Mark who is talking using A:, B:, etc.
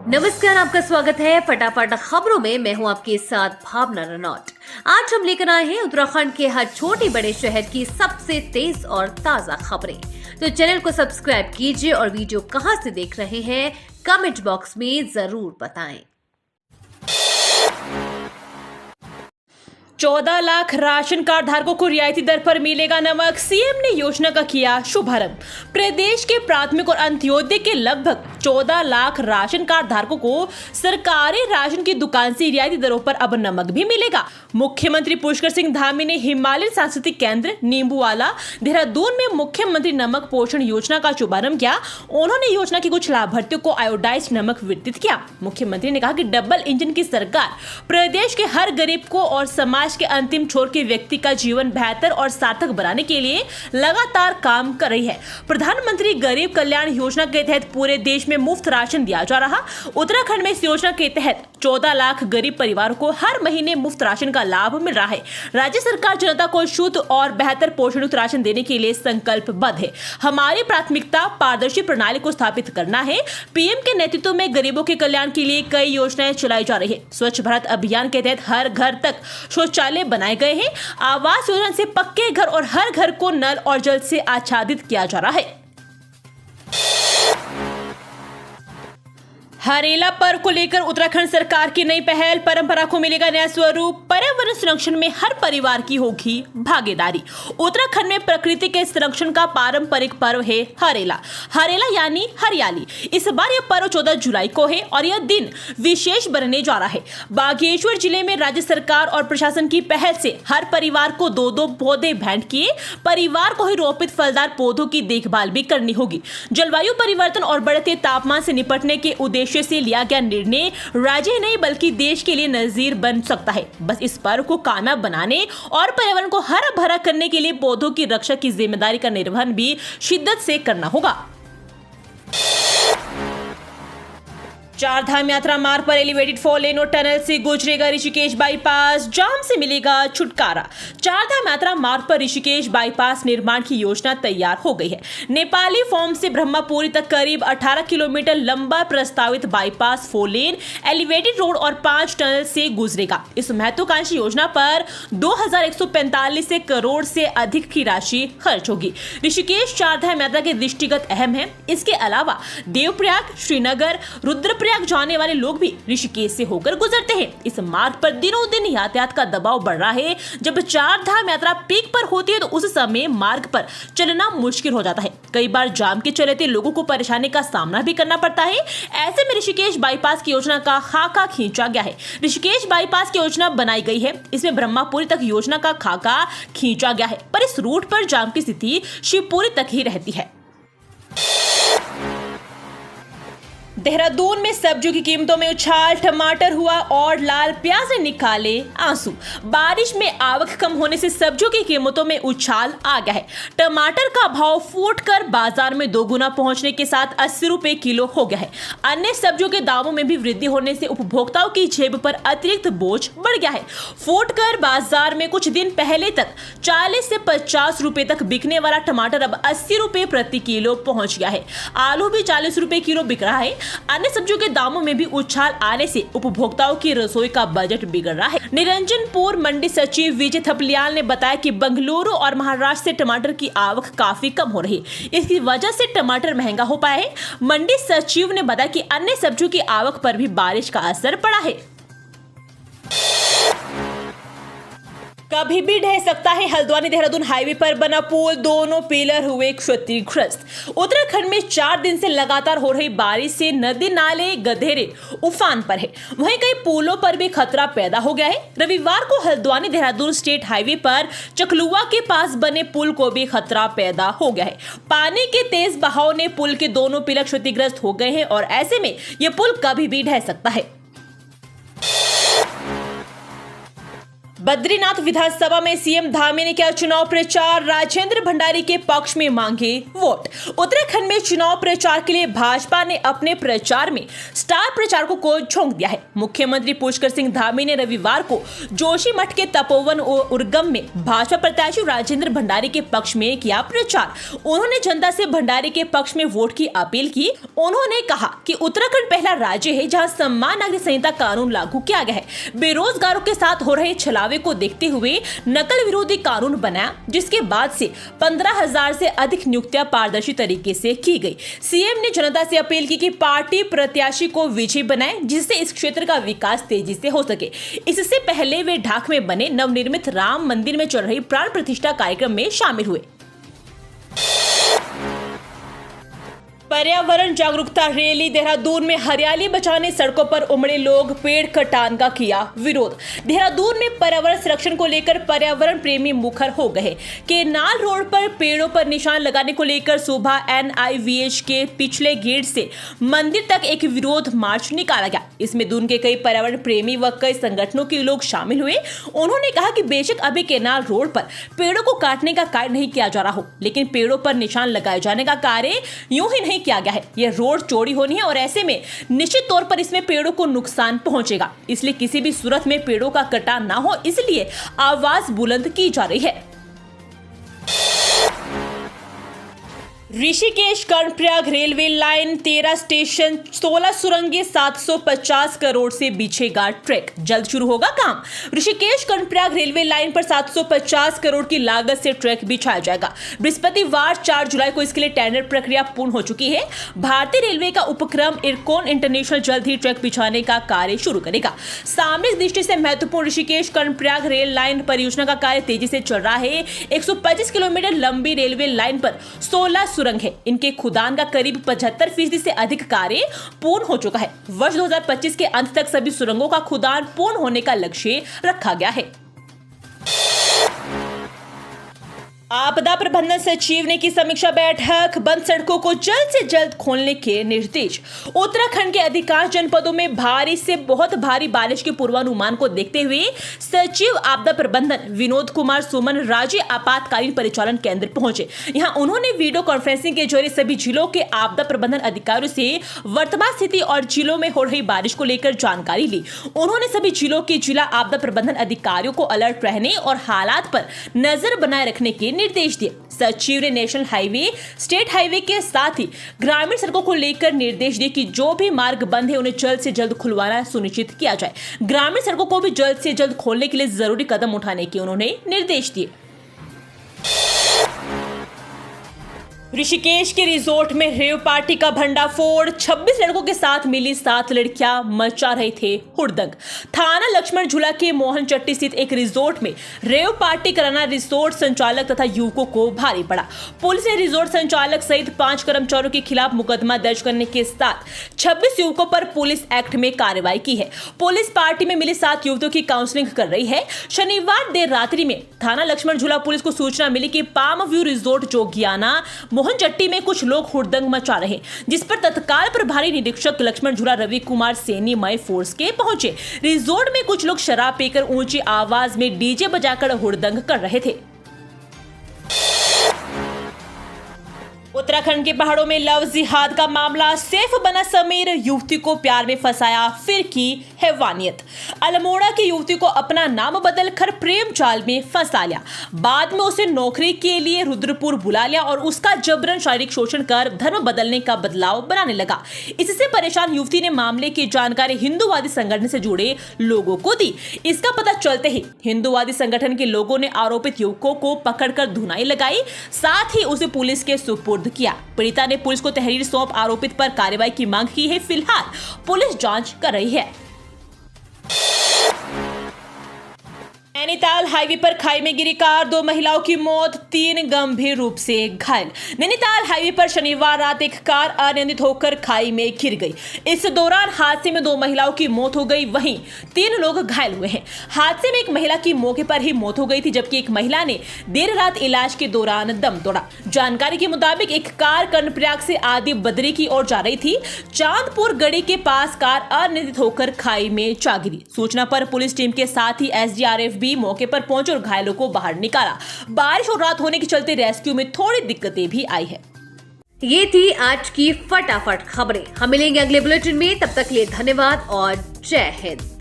A: नमस्कार, आपका स्वागत है फटाफट खबरों में। मैं हूं आपके साथ भावना रनौत। आज हम लेकर आए हैं उत्तराखंड के हर छोटे बड़े शहर की सबसे तेज और ताजा खबरें। तो चैनल को सब्सक्राइब कीजिए और वीडियो कहां से देख रहे हैं कमेंट बॉक्स में जरूर बताएं।
B: 14 लाख राशन कार्ड धारकों को रियायती दर पर मिलेगा नमक। सीएम ने योजना का किया शुभारंभ। प्रदेश के प्राथमिक और अंत्योदय के लगभग 14 लाख राशन कार्ड धारकों को सरकारी राशन की दुकान से रियायती दरों पर अब नमक भी मिलेगा। मुख्यमंत्री पुष्कर सिंह धामी ने हिमालयन सांस्कृतिक केंद्र नींबूवाला देहरादून में मुख्यमंत्री नमक पोषण योजना का शुभारंभ किया। उन्होंने योजना के कुछ लाभार्थियों को आयोडाइज्ड नमक वितरित किया। मुख्यमंत्री ने कहा कि डबल इंजन की सरकार प्रदेश के हर गरीब को और समाज के अंतिम छोर के व्यक्ति का जीवन बेहतर और सार्थक बनाने के लिए लगातार काम कर रही है। प्रधानमंत्री गरीब कल्याण योजना के तहत पूरे देश में मुफ्त राशन दिया जा रहा। उत्तराखंड में इस योजना के तहत 14 लाख गरीब परिवारों को हर महीने मुफ्त राशन का लाभ मिल रहा है। राज्य सरकार जनता को शुद्ध और बेहतर पोषणयुक्त राशन देने के लिए संकल्पबद्ध है। हमारी प्राथमिकता पारदर्शी प्रणाली को स्थापित करना है। पीएम के नेतृत्व में गरीबों के कल्याण के लिए कई योजनाएं चलाई जा रही है। स्वच्छ भारत अभियान के तहत हर घर तक शौचालय बनाए गए हैं। आवास योजना से पक्के घर और हर घर को नल और जल से आच्छादित किया जा रहा है। हरेला पर्व को लेकर उत्तराखंड सरकार की नई पहल। परंपरा को मिलेगा नया स्वरूप। पर्यावरण संरक्षण में हर परिवार की होगी भागीदारी। उत्तराखंड में प्रकृति के संरक्षण का पारंपरिक पर्व है हरेला। हरेला यानी हरियाली। इस बार यह पर्व 14 जुलाई को है और यह दिन विशेष बनने जा रहा है। बागेश्वर जिले में राज्य सरकार और प्रशासन की पहल से हर परिवार को 2-2 पौधे भेंट किए। परिवार को ही रोपित फलदार पौधों की देखभाल भी करनी होगी। जलवायु परिवर्तन और बढ़ते तापमान से निपटने के उद्देश्य से लिया गया निर्णय राज्य ही नहीं बल्कि देश के लिए नजीर बन सकता है। बस इस पर्व को कामयाब बनाने और पर्यावरण को हरा भरा करने के लिए पौधों की रक्षा की जिम्मेदारी का निर्वहन भी शिद्दत से करना होगा। चार धाम यात्रा मार्ग पर एलिवेटेड 4 लेन और टनल से गुजरेगा ऋषिकेश बाईपास। जाम से मिलेगा छुटकारा। चार धाम यात्रा मार्ग पर ऋषिकेश बाईपास निर्माण की योजना तैयार हो गई है। नेपाली फॉर्म से ब्रह्मपुरी तक करीब 18 किलोमीटर लंबा प्रस्तावित बाईपास 4 लेन एलिवेटेड रोड और 5 टनल से गुजरेगा। इस महत्वाकांक्षी योजना पर 2145 करोड़ से अधिक की राशि खर्च होगी। ऋषिकेश चार धाम यात्रा के दृष्टिगत अहम है। इसके अलावा देवप्रयाग, श्रीनगर, रुद्रप्रयाग जाने वाले लोग भी ऋषिकेश से होकर गुजरते हैं। इस मार्ग पर दिनों दिन यातायात का दबाव बढ़ रहा है। जब चार धाम यात्रा पीक पर होती है तो उस समय मार्ग पर चलना मुश्किल हो जाता है। कई बार जाम के चलते लोगों को परेशानी का सामना भी करना पड़ता है। ऐसे में ऋषिकेश बाईपास की योजना का खाका खींचा गया है। ऋषिकेश बाईपास की योजना बनाई गई है। इसमें ब्रह्मपुरी तक योजना का खाका खींचा गया है, पर इस रूट पर जाम की स्थिति शिवपुरी तक ही रहती है। देहरादून में सब्जियों की कीमतों में उछाल। टमाटर हुआ और लाल, प्याज ने निकाले आंसू। बारिश में आवक कम होने से सब्जियों की कीमतों में उछाल आ गया है। टमाटर का भाव फूटकर बाजार में 2 गुना पहुंचने के साथ 80 रुपए किलो हो गया है। अन्य सब्जियों के दामों में भी वृद्धि होने से उपभोक्ताओं की जेब पर अतिरिक्त बोझ बढ़ गया है। फूटकर बाजार में कुछ दिन पहले तक 40 से 50 रुपए तक बिकने वाला टमाटर अब 80 रुपए प्रति किलो पहुंच गया है। आलू भी 40 रुपए किलो बिक रहा है। अन्य सब्जियों के दामों में भी उछाल आने से उपभोक्ताओं की रसोई का बजट बिगड़ रहा है। निरंजनपुर मंडी सचिव विजय थपलियाल ने बताया कि बेंगलुरु और महाराष्ट्र से टमाटर की आवक काफी कम हो रही है। इसकी वजह से टमाटर महंगा हो पाया है। मंडी सचिव ने बताया कि अन्य सब्जियों की आवक पर भी बारिश का असर पड़ा है। कभी भी ढह सकता है। हल्द्वानी देहरादून हाईवे पर बना पुल, दोनों पिलर हुए क्षतिग्रस्त। उत्तराखंड में 4 दिन से लगातार हो रही बारिश से नदी नाले गधेरे उफान पर है। वहीं कई पुलों पर भी खतरा पैदा हो गया है। रविवार को हल्द्वानी देहरादून स्टेट हाईवे पर चकलुआ के पास बने पुल को भी खतरा पैदा हो गया है। पानी के तेज बहाव ने पुल के दोनों पिलर क्षतिग्रस्त हो गए हैं और ऐसे में यह पुल कभी भी ढह सकता है। बद्रीनाथ विधानसभा में सीएम धामी ने किया चुनाव प्रचार, राजेंद्र भंडारी के पक्ष में मांगे वोट। उत्तराखंड में चुनाव प्रचार के लिए भाजपा ने अपने प्रचार में स्टार प्रचारकों को झोंक दिया है। मुख्यमंत्री पुष्कर सिंह धामी ने रविवार को जोशीमठ के तपोवन उर्गम में भाजपा प्रत्याशी राजेंद्र भंडारी के पक्ष में किया प्रचार। उन्होंने जनता से भंडारी के पक्ष में वोट की अपील की। उन्होंने कहा कि उत्तराखंड पहला राज्य है जहां सम्मान नागरिक संहिता कानून लागू किया गया है। बेरोजगारों के साथ हो रहे छलावे को देखते हुए नकल विरोधी कानून बनाया, जिसके बाद से 15,000 से अधिक नियुक्तियां पारदर्शी तरीके से की गई। सीएम ने जनता से अपील की कि पार्टी प्रत्याशी को विजयी बनाए, जिससे इस क्षेत्र का विकास तेजी से हो सके। इससे पहले वे ढाक में बने नवनिर्मित राम मंदिर में चल रही प्राण प्रतिष्ठा कार्यक्रम में शामिल हुए। पर्यावरण जागरूकता रैली, देहरादून में हरियाली बचाने सड़कों पर उमड़े लोग, पेड़ कटान का किया विरोध। देहरादून में पर्यावरण संरक्षण को लेकर पर्यावरण प्रेमी मुखर हो गए। केनाल रोड पर पेड़ों पर निशान लगाने को लेकर सुबह NIVH के पिछले गेट से मंदिर तक एक विरोध मार्च निकाला गया। इसमें दून के कई पर्यावरण प्रेमी व कई संगठनों के लोग शामिल हुए। उन्होंने कहा कि बेशक अभी केनाल रोड पर पेड़ों को काटने का कार्य नहीं किया जा रहा हो, लेकिन पेड़ों पर निशान लगाए जाने का कार्य यूं ही नहीं किया गया है। यह रोड चौड़ी होनी है और ऐसे में निश्चित तौर पर इसमें पेड़ों को नुकसान पहुंचेगा। इसलिए किसी भी सूरत में पेड़ों का कटान ना हो, इसलिए आवाज बुलंद की जा रही है। Rishikesh Karnaprayag railway line 13 station 16 सुरंगें 750 crore से बिछेगा ट्रैक, जल्द शुरू होगा काम। ऋषिकेश कर्णप्रयाग रेलवे लाइन पर 750 करोड़ की लागत से ट्रैक बिछाया जाएगा। बृहस्पतिवार 4 जुलाई को इसके लिए टेंडर प्रक्रिया पूर्ण हो चुकी है। भारतीय रेलवे का उपक्रम इरकॉन इंटरनेशनल जल्द ही ट्रैक बिछाने का कार्य शुरू करेगा। सामरिक दृष्टि से महत्वपूर्ण ऋषिकेश कर्णप्रयाग रेल लाइन परियोजना का कार्य तेजी से चल रहा है। 125 किलोमीटर लंबी रेलवे लाइन पर 16 सुरंग है। इनके खुदान का करीब 75% से अधिक कार्य पूर्ण हो चुका है। वर्ष 2025 के अंत तक सभी सुरंगों का खुदान पूर्ण होने का लक्ष्य रखा गया है। आपदा प्रबंधन सचिव ने की समीक्षा बैठक, बंद सड़कों को जल्द से जल्द खोलने के निर्देश। उत्तराखंड के अधिकांश जनपदों में भारी से बहुत भारी बारिश के पूर्वानुमान को देखते हुए सचिव आपदा प्रबंधन विनोद कुमार सुमन राज्य आपातकालीन परिचालन केंद्र पहुंचे। यहां उन्होंने वीडियो कॉन्फ्रेंसिंग के जरिए सभी जिलों के आपदा प्रबंधन अधिकारियों से वर्तमान स्थिति और जिलों में हो रही बारिश को लेकर जानकारी ली। उन्होंने सभी जिलों के जिला आपदा प्रबंधन अधिकारियों को अलर्ट रहने और हालात पर नजर बनाए रखने के निर्देश दिए। सचिव ने नेशनल हाईवे, स्टेट हाईवे के साथ ही ग्रामीण सड़कों को लेकर निर्देश दिए कि जो भी मार्ग बंद है उन्हें जल्द से जल्द खुलवाना सुनिश्चित किया जाए। ग्रामीण सड़कों को भी जल्द से जल्द खोलने के लिए जरूरी कदम उठाने के उन्होंने निर्देश दिए। ऋषिकेश के रिजोर्ट में रेव पार्टी का भंडाफोड़, 26 लड़कों के साथ मिली 7 लड़कियां, मचा रहे थे हुड़दंग। थाना लक्ष्मण झूला के मोहन चट्टी स्थित एक रिजोर्ट में रेव पार्टी कराना रिजोर्ट संचालक तथा युवकों को भारी पड़ा। पुलिस ने रिजोर्ट संचालक सहित 5 कर्मचारियों के खिलाफ मुकदमा दर्ज करने के साथ 26 युवकों पर पुलिस एक्ट में कार्रवाई की है। पुलिस पार्टी में मिली 7 युवतियों की काउंसलिंग कर रही है। शनिवार देर रात्रि में थाना लक्ष्मण झूला पुलिस को सूचना मिली कि पाम व्यू रिजोर्ट जोगियाना मोहन चट्टी में कुछ लोग हुड़दंग मचा रहे, जिस पर तत्काल प्रभारी निरीक्षक लक्ष्मण झूला रवि कुमार सैनी मय फोर्स के पहुंचे। रिजोर्ट में कुछ लोग शराब पीकर ऊंची आवाज में डीजे बजाकर हुड़दंग कर रहे थे। उत्तराखंड के पहाड़ों में लव जिहाद का मामला, सैफ बना समीर, युवती को प्यार में फंसाया, फिर की हैवानियत। अल्मोड़ा की युवती को अपना नाम बदलकर प्रेम जाल में फंसा लिया। बाद में उसे नौकरी के लिए रुद्रपुर बुला लिया और उसका जबरन शारीरिक शोषण कर धर्म बदलने का बदलाव बनाने लगा। इससे परेशान युवती ने मामले की जानकारी हिंदूवादी संगठन से जुड़े लोगों को दी। इसका पता चलते ही हिंदूवादी संगठन के लोगों ने आरोपित युवकों को पकड़कर धुनाई लगाई, साथ ही उसे पुलिस के सुपुर्द किया। पीड़िता ने पुलिस को तहरीर सौंप आरोपित पर कार्रवाई की मांग की है। फिलहाल पुलिस जांच कर रही है। नैनीताल हाईवे पर खाई में गिरी कार, 2 महिलाओं की मौत, 3 गंभीर रूप से घायल। नैनीताल हाईवे पर शनिवार रात एक कार अनियंत्रित होकर खाई में गिर गई। इस दौरान हादसे में 2 महिलाओं की मौत हो गई, वहीं 3 लोग घायल हुए हैं। हादसे में एक महिला की मौके पर ही मौत हो गई थी, जबकि एक महिला ने देर रात इलाज के दौरान दम तोड़ा। जानकारी के मुताबिक एक कार कर्णप्रयाग से आदि बद्री की ओर जा रही थी। चांदपुर गड़ी के पास कार अनियंत्रित होकर खाई में जा गिरी। सूचना पर पुलिस टीम के साथ ही SDRF भी मौके पर पहुंचे और घायलों को बाहर निकाला। बारिश और रात होने के चलते रेस्क्यू में थोड़ी दिक्कतें भी आई है।
A: ये थी आज की फटाफट खबरें। हम मिलेंगे अगले बुलेटिन में, तब तक के लिए धन्यवाद और जय हिंद।